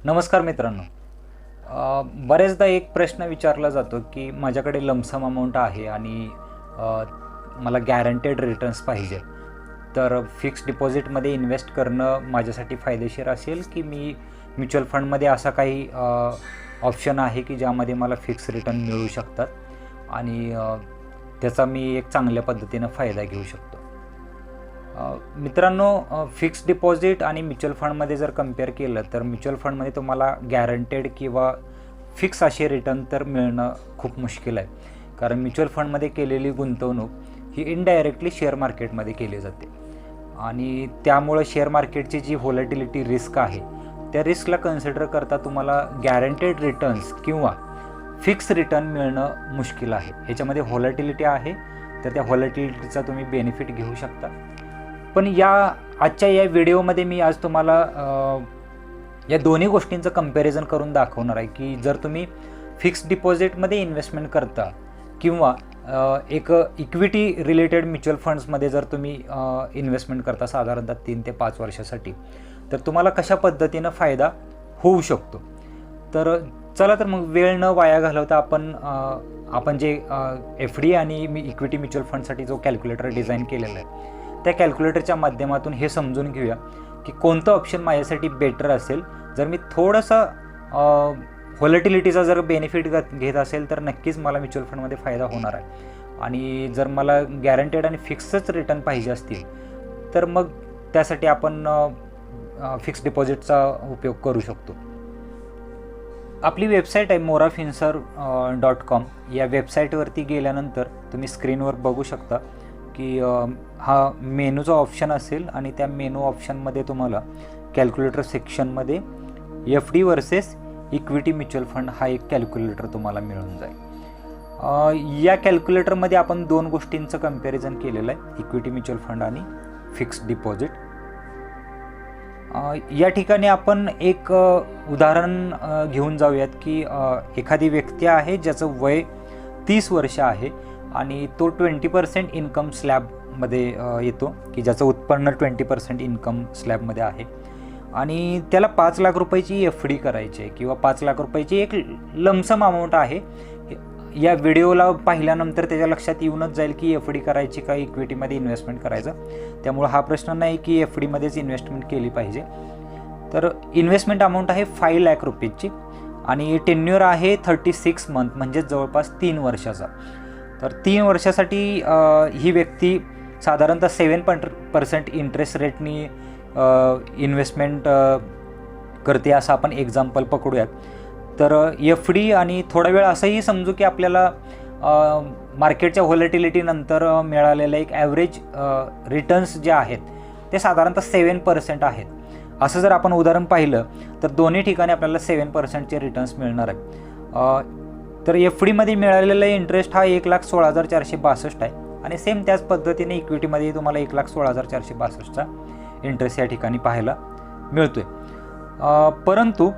नमस्कार मित्रांनो. बरेचदा एक प्रश्न विचारला जातो की माझ्याकडे लमसम अमाऊंट आहे आणि मला गॅरंटेड रिटर्न्स पाहिजे. तर फिक्स्ड डिपॉझिटमध्ये इन्व्हेस्ट करणं माझ्यासाठी फायदेशीर असेल की मी म्युच्युअल फंडमध्ये असा काही ऑप्शन आहे की ज्यामध्ये मला फिक्स रिटर्न मिळू शकतात आणि त्याचा मी एक चांगल्या पद्धतीनं फायदा घेऊ शकतो. मित्रांनो, फिक्स्ड डिपॉझिट आणि म्युच्युअल फंडमध्ये जर कम्पेअर केलं तर म्युच्युअल फंडमध्ये तुम्हाला गॅरंटेड किंवा फिक्स असे रिटर्न तर मिळणं खूप मुश्किल आहे. कारण म्युच्युअल फंडमध्ये केलेली गुंतवणूक ही इनडायरेक्टली शेअर मार्केटमध्ये केली जाते आणि त्यामुळं शेअर मार्केटची जी व्हॉलॅटिलिटी रिस्क आहे त्या रिस्कला कन्सिडर करता तुम्हाला गॅरंटेड रिटर्न्स किंवा फिक्स रिटर्न मिळणं मुश्किल आहे. ह्याच्यामध्ये व्हॉलॅटिलिटी आहे तर त्या व्हॉलॅटिलिटीचा तुम्ही बेनिफिट घेऊ शकता. पण आजच्या या व्हिडिओमध्ये मी आज तुम्हाला या दोन्ही गोष्टींचं कंपॅरिझन करून दाखवणार आहे की जर तुम्ही फिक्स्ड डिपॉझिटमध्ये इन्व्हेस्टमेंट करता किंवा एक इक्विटी रिलेटेड म्युच्युअल फंड्समध्ये जर तुम्ही इन्व्हेस्टमेंट करता साधारणतः 3 ते 5 वर्षासाठी, तर तुम्हाला कशा पद्धतीनं फायदा होऊ शकतो. तर चला तर मग वेळ न वाया घालवता आपण जे FD आणि इक्विटी म्युच्युअल फंडसाठी जो कॅल्क्युलेटर डिझाईन केलेला आहे त्या कॅल्क्युलेटरच्या माध्यमातून हे समजून घेऊया की कोणतं ऑप्शन माझ्यासाठी बेटर असेल. जर मी थोडंसं व्हॉलॅटिलिटीचा जर बेनिफिट घेत असेल तर नक्कीच मला म्युच्युअल फंडमध्ये फायदा होणार आहे आणि जर मला गॅरंटेड आणि फिक्सच रिटर्न पाहिजे असतील तर मग त्यासाठी आपण फिक्स्ड डिपॉझिटचा उपयोग करू शकतो. आपली वेबसाईट आहे morafinserv.com. या वेबसाईटवरती गेल्यानंतर तुम्ही स्क्रीनवर बघू शकता की हा मेनूचा ऑप्शन असेल आणि त्या मेनू ऑप्शनमध्ये तुम्हाला कॅल्क्युलेटर सेक्शनमध्ये FD versus equity mutual fund हा एक कॅल्क्युलेटर तुम्हाला मिळून जाईल. या कॅल्क्युलेटरमध्ये आपण 2 गोष्टींचं कंपॅरिझन केलेलं आहे, इक्विटी म्युच्युअल फंड आणि फिक्स्ड डिपॉझिट. या ठिकाणी आपण एक उदाहरण घेऊन जाऊयात की एखादी व्यक्ती आहे ज्याचं वय 30 वर्ष आहे आणि तो 20% इन्कम स्लॅबमध्ये येतो की ज्याचं उत्पन्न 20% इन्कम स्लॅबमध्ये आहे आणि त्याला 5 लाख रुपयाची FD करायची आहे किंवा 5 लाख रुपयाची एक लमसम अमाऊंट आहे. या व्हिडिओला पाहिल्यानंतर त्याच्या लक्षात येऊनच जाईल की FD करायची का इक्विटीमध्ये इन्व्हेस्टमेंट करायचं. त्यामुळं हा प्रश्न नाही की FDमध्येच इन्व्हेस्टमेंट केली पाहिजे. तर इन्व्हेस्टमेंट अमाऊंट आहे 5 लाख रुपयाची आणि टेन्युअर आहे 36 मंथ म्हणजे जवळपास 3 वर्षाचा. तर 3 वर्षासाठी ही व्यक्ती साधारणतः 7% इंटरेस्ट रेटनी इन्व्हेस्टमेंट करते असं आपण एक्झाम्पल पकडूयात. तर FD आणि थोडा वेळ असंही समजू की आपल्याला मार्केटच्या व्हॉलॅटिलिटीनंतर मिळालेलं एक ॲव्हरेज रिटर्न्स जे आहेत ते साधारणतः 7% आहेत. असं जर आपण उदाहरण पाहिलं तर दोन्ही ठिकाणी आपल्याला 7%चे रिटर्न्स मिळणार आहेत. तर FDमध्ये मिळालेला इंटरेस्ट हा 1,16,462 आहे आणि सेम त्याच पद्धतीने इक्विटीमध्ये तुम्हाला 1,16,462चा इंटरेस्ट या ठिकाणी पाहायला मिळतोय. परंतु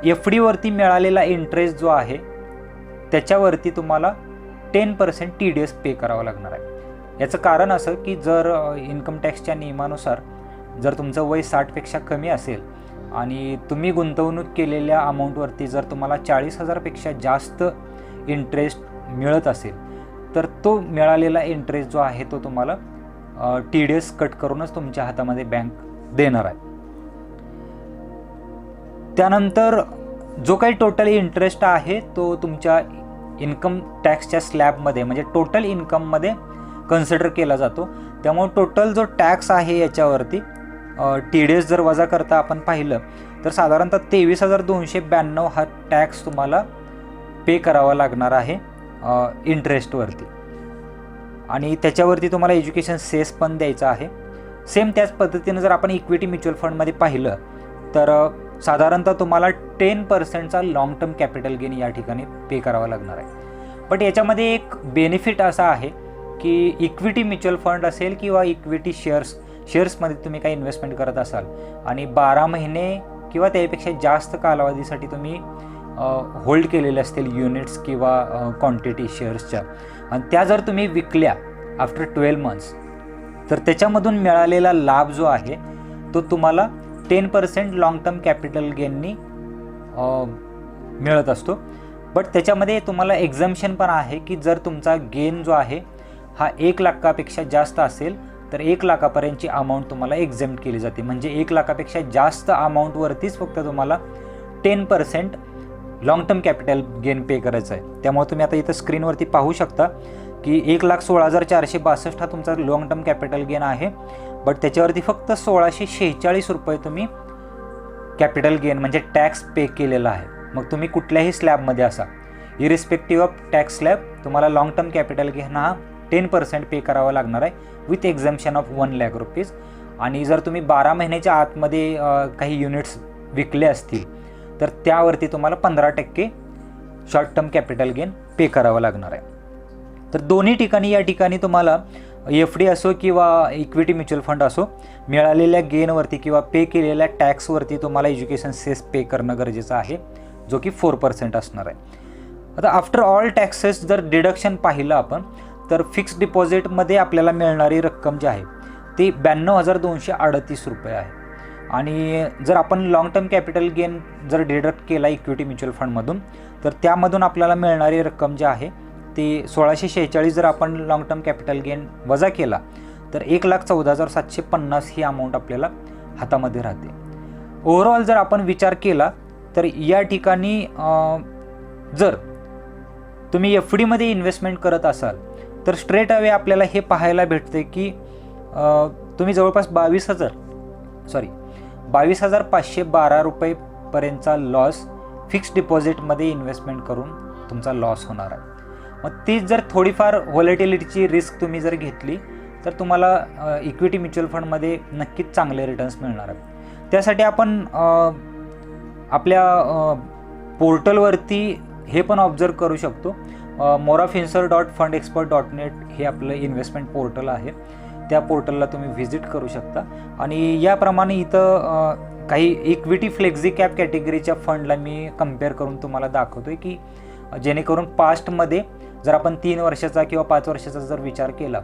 FDवरती मिळालेला इंटरेस्ट जो आहे त्याच्यावरती तुम्हाला 10% TDS पे करावं लागणार आहे. याचं कारण असं की जर इन्कम टॅक्सच्या नियमानुसार जर तुमचं वय 60पेक्षा कमी असेल आणि तुम्ही गुंतवणूक केलेल्या अमाऊंटवरती जर तुम्हाला 40,000पेक्षा जास्त इंटरेस्ट मिळत असेल तर तो मिळालेला इंटरेस्ट जो आहे तो तुम्हाला TDS कट करूनच तुमच्या हातामध्ये बँक देणार आहे. त्यानंतर जो काही टोटल इंटरेस्ट आहे तो तुमच्या इन्कम टॅक्सच्या स्लॅबमध्ये म्हणजे टोटल इन्कममध्ये कन्सिडर केला जातो. त्यामुळे टोटल जो टॅक्स आहे याच्यावरती TDS जर वजा करता आपण पाहिलं तर साधारणतः 23,292 हा टॅक्स तुम्हाला पे करावा लागणार आहे इंटरेस्टवरती आणि त्याच्यावरती तुम्हाला एज्युकेशन सेस पण द्यायचा आहे. सेम त्याच पद्धतीनं जर आपण इक्विटी म्युच्युअल फंडमध्ये पाहिलं तर साधारणतः तुम्हाला 10%चा लॉंग टर्म कॅपिटल गेन या ठिकाणी पे करावा लागणार आहे. बट याच्यामध्ये एक बेनिफिट असा आहे की इक्विटी म्युच्युअल फंड असेल किंवा इक्विटी शेअर्समध्ये तुम्ही काही इन्व्हेस्टमेंट करत असाल आणि 12 महिने किंवा त्यापेक्षा जास्त कालावधीसाठी तुम्ही होल्ड केलेले असतील युनिट्स किंवा क्वांटिटी शेअर्सच्या आणि त्या जर तुम्ही विकल्या आफ्टर 12 मंथ्स तर त्याच्यामधून मिळालेला लाभ जो आहे तो तुम्हाला 10% लॉंग टर्म कॅपिटल गेननी मिळत असतो. बट त्याच्यामध्ये तुम्हाला एक्झम्पशन पण आहे की जर तुमचा गेन जो आहे हा 1 लाखापेक्षा जास्त असेल तर 1 लाखापर्यंतची अमाऊंट तुम्हाला एक्झेम्प्ट केली जाते. म्हणजे 1 लाखापेक्षा जास्त अमाऊंटवरतीच फक्त तुम्हाला 10% लॉंग टर्म कॅपिटल गेन पे करायचं आहे. त्यामुळे तुम्ही आता इथं स्क्रीनवरती पाहू शकता की 1,16,462 हा तुमचा लॉंग टर्म कॅपिटल गेन आहे. बट त्याच्यावरती फक्त 1,646 रुपये तुम्ही कॅपिटल गेन म्हणजे टॅक्स पे केलेला आहे. मग तुम्ही कुठल्याही स्लॅबमध्ये असा, इरिस्पेक्टिव्ह ऑफ टॅक्स स्लॅब, तुम्हाला लॉंग टर्म कॅपिटल गेन हा 10% पे करावा लागणार आहे विथ एक्झम्पशन ऑफ 1 लाख रुपीज. आणि जर तुम्ही 12 महिन्याच्या आतमध्ये काही युनिट्स विकले असतील तर त्यावरती तुम्हाला 15% शॉर्ट टर्म कॅपिटल गेन पे करावं लागणार आहे. तर दोन्ही ठिकाणी या ठिकाणी तुम्हाला FD असो किंवा इक्विटी म्युच्युअल फंड असो, मिळालेल्या गेनवरती किंवा पे केलेल्या टॅक्सवरती तुम्हाला एज्युकेशन सेस पे करणं गरजेचं आहे, जो की 4% असणार आहे. आता आफ्टर ऑल टॅक्सेस जर डिडक्शन पाहिलं आपण तर फिक्स्ड डिपॉझिटमध्ये आपल्याला मिळणारी रक्कम जी आहे ती 92,238 रुपये आहे. आणि जर आपण लॉंग टर्म कॅपिटल गेन जर डिडक्ट केला इक्विटी म्युच्युअल फंडमधून तर त्यामधून आपल्याला मिळणारी रक्कम जी आहे ती 1,646 जर आपण लॉंग टर्म कॅपिटल गेन वजा केला तर 1,14,750 ही अमाऊंट आपल्याला हातामध्ये राहते. ओव्हरऑल जर आपण विचार केला तर या ठिकाणी जर तुम्ही FDमध्ये इन्व्हेस्टमेंट करत असाल तर स्ट्रेट अवे आपल्याला हे पाहायला भेटते की तुम्ही जवळपास 22,512 रुपयेपर्यंतचा लॉस फिक्स्ड डिपॉझिटमध्ये इन्व्हेस्टमेंट करून तुमचा लॉस होणार आहे. मग ती जर थोडीफार व्हॉलेटिलिटीची रिस्क तुम्ही जर घेतली तर तुम्हाला इक्विटी म्युच्युअल फंडमध्ये नक्कीच चांगले रिटर्न्स मिळणार आहेत. त्यासाठी आपण आपल्या पोर्टलवरती हे पण ऑब्झर्व करू शकतो. morafinser.fundexpert.net हे आपलं इन्व्हेस्टमेंट पोर्टल आहे. त्या पोर्टलला तुम्ही व्हिजिट करू शकता. आणि याप्रमाणे इथं काही इक्विटी फ्लेक्झी कॅप कॅटेगरीच्या फंडला मी कम्पेअर करून तुम्हाला दाखवतोय की जेणेकरून पास्टमध्ये जर आपण 3 वर्षाचा किंवा 5 वर्षाचा जर विचार केला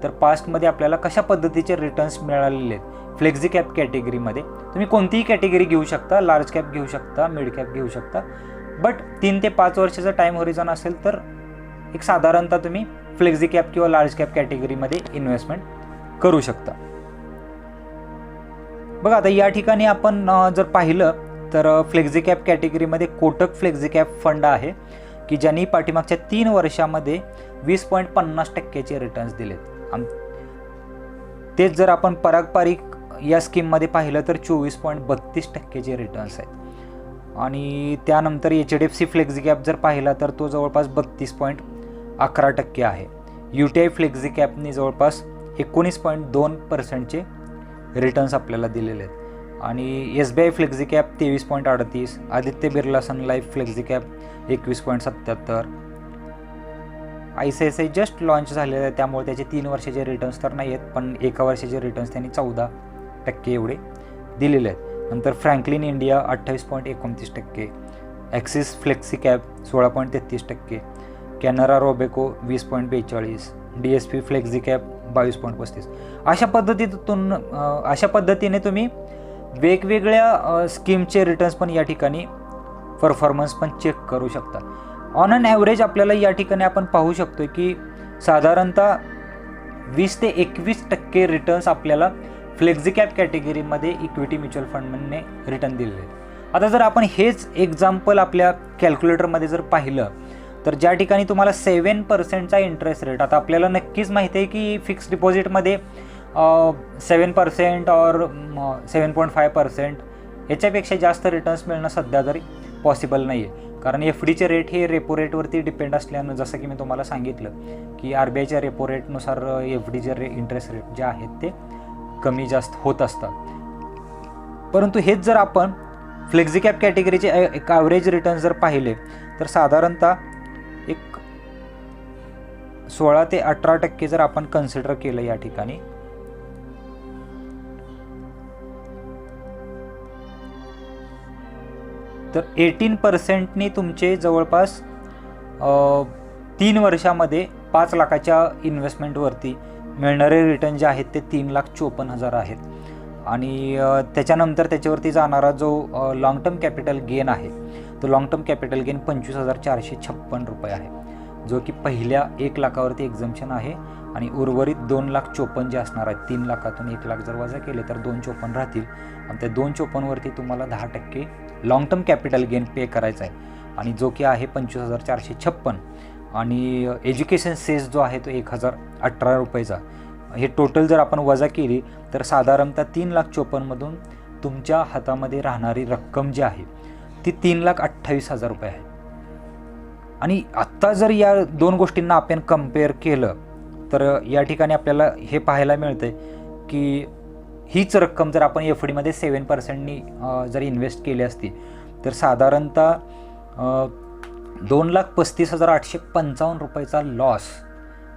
तर पास्टमध्ये आपल्याला कशा पद्धतीचे रिटर्न्स मिळालेले आहेत फ्लेक्झी कॅप कॅटेगरीमध्ये. तुम्ही कोणतीही कॅटेगरी घेऊ शकता, लार्ज कॅप घेऊ शकता, मिड कॅप घेऊ शकता. बट 3 ते 5 वर्षाचा टाईम होरिझॉन असेल तर एक साधारणतः तुम्ही फ्लेक्झी कॅप किंवा लार्ज कॅप कॅटेगरीमध्ये इन्व्हेस्टमेंट करू शकता. बघा आता या ठिकाणी आपण जर पाहिलं तर फ्लेक्झी कॅप कॅटेगरीमध्ये कोटक फ्लेक्झी कॅप फंड आहे की ज्यांनी पाठीमागच्या 3 वर्षामध्ये 20.50% रिटर्न्स दिलेत. तेच जर आपण पराग पारिक या स्कीममध्ये पाहिलं तर 24.32% रिटर्न्स आहेत. आणि त्यानंतर HDFC फ्लेक्झी कॅप जर पाहिला तर तो जवळपास 32.11% आहे. UTI फ्लेक्झी कॅपने जवळपास 19.2% रिटर्न्स आपल्याला दिलेले आहेत. आणि SBI flexi cap 23.38, Aditya Birla sun life flexi cap 21.77. ICICI just launch झालेलं आहे त्यामुळे त्याचे 3 वर्षाचे रिटर्न्स तर नाही आहेत, पण 1 वर्षाचे रिटर्न्स त्यांनी 14% एवढे दिलेले आहेत. नंतर Franklin India 28.29%, axis flexi cap 16.33%, Canara Robeco 20.42, DSP flexi cap 22.35. अशा पद्धतीने तुम्ही वेगवेगळ्या स्कीमचे रिटर्न्स पण या ठिकाणी परफॉर्मन्स पण चेक करू शकता. ऑन अन ॲव्हरेज आपल्याला या ठिकाणी आपण पाहू शकतो की साधारणतः 20 ते 21% रिटर्न्स आपल्याला फ्लेक्झी कॅप कॅटेगरीमध्ये इक्विटी म्युच्युअल फंडने रिटर्न दिलेले आहेत. आता जर आपण हेच एक्झाम्पल आपल्या कॅल्क्युलेटरमध्ये जर पाहिलं तर ज्या ठिकाणी तुम्हाला 7% इंटरेस्ट रेट, आता आपल्याला नक्कीच माहिती आहे की फिक्स्ड डिपॉझिटमध्ये 7% और 7.5% याच्यापेक्षा जास्त रिटर्न्स मिळणं सध्या तरी पॉसिबल नाही आहे. कारण FDचे रेट हे रेपो रेटवरती डिपेंड असल्यानं जसं की मी तुम्हाला सांगितलं की RBIच्या रेपो रेटनुसार FDचे इंटरेस्ट रेट जे आहेत ते कमी जास्त होत असतात. परंतु हेच जर आपण फ्लेक्झी कॅप कॅटेगरीचे एक ॲव्हरेज रिटर्न जर पाहिले तर साधारणतः एक 16 ते 18% जर आपण कन्सिडर केलं या ठिकाणी तर 18%नी तुमचे जवळपास 3 वर्षामध्ये 5 लाखाच्या इन्व्हेस्टमेंटवरती मिळणारे रिटर्न जे आहेत ते 3,54,000 आहेत. आणि त्याच्यानंतर त्याच्यावरती जाणारा जो लाँग टर्म कॅपिटल गेन आहे तो लाँग टर्म कॅपिटल गेन 25,456 रुपये आहे, जो की पहिल्या 1 लाखावरती एक्झम्पशन आहे आणि उर्वरित 2,54,000 जे असणार आहेत, 3 लाखातून 1 लाख जर वजा केले तर 254 राहतील आणि त्या 254 वरती तुम्हाला 10% लाँग टर्म कॅपिटल गेन पे करायचा आहे आणि जो की आहे 25,456 आणि एज्युकेशन सेस जो आहे तो 1,018 रुपयेचा. हे टोटल जर आपण वजा केली तर साधारणतः 3,54,000 मधून तुमच्या हातामध्ये राहणारी रक्कम जी आहे ती 3,28,000 रुपये आहे. आणि आत्ता जर या दोन गोष्टींना आपण कम्पेअर केलं तर या ठिकाणी आपल्याला हे पाहायला मिळतंय की हीच रक्कम जर आपण FDमध्ये 7%नी जर इन्व्हेस्ट केली असती तर साधारणतः 2,35,855 रुपयाचा लॉस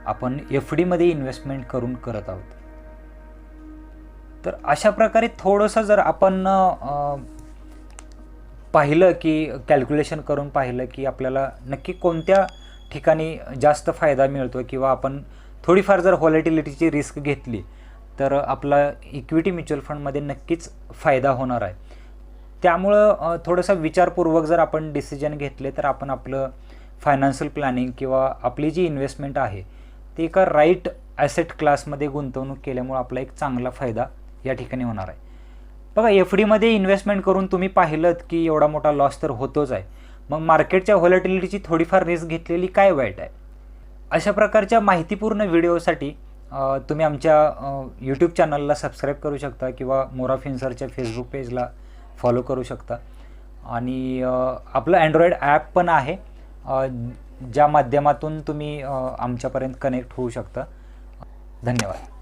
आपण FDमध्ये इन्व्हेस्टमेंट करून करत आहोत. तर अशा प्रकारे थोडंसं जर आपण पाहिलं की कॅल्क्युलेशन करून पाहिलं की आपल्याला नक्की कोणत्या ठिकाणी जास्त फायदा मिळतो किंवा आपण थोडीफार जर व्हॉलेटिलिटीची रिस्क घेतली तर आपला इक्विटी म्युच्युअल फंडमध्ये नक्कीच फायदा होणार आहे. त्यामुळं थोडंसं विचारपूर्वक जर आपण डिसिजन घेतले तर आपण आपलं फायनान्शियल प्लॅनिंग किंवा आपली जी इन्व्हेस्टमेंट आहे ती एका राईट ॲसेट क्लासमध्ये गुंतवणूक केल्यामुळं आपला एक चांगला फायदा या ठिकाणी होणार आहे. बघा, FDमध्ये इन्व्हेस्टमेंट करून तुम्ही पाहिलं की एवढा मोठा लॉस तर होतोच आहे, मग मार्केटच्या व्हॉलेटिलिटीची थोडीफार रिस्क घेतलेली काय वाईट आहे? अशा प्रकारच्या माहितीपूर्ण व्हिडिओसाठी तुम्ही आमच्या यूट्यूब चॅनलला सबस्क्राईब करू शकता किंवा मोरा फिन्सरच्या फेसबुक पेजला फॉलो करू शकता. आणि आपलं अँड्रॉईड ॲप पण आहे ज्या माध्यमातून तुम्ही आमच्यापर्यंत कनेक्ट होऊ शकता. धन्यवाद.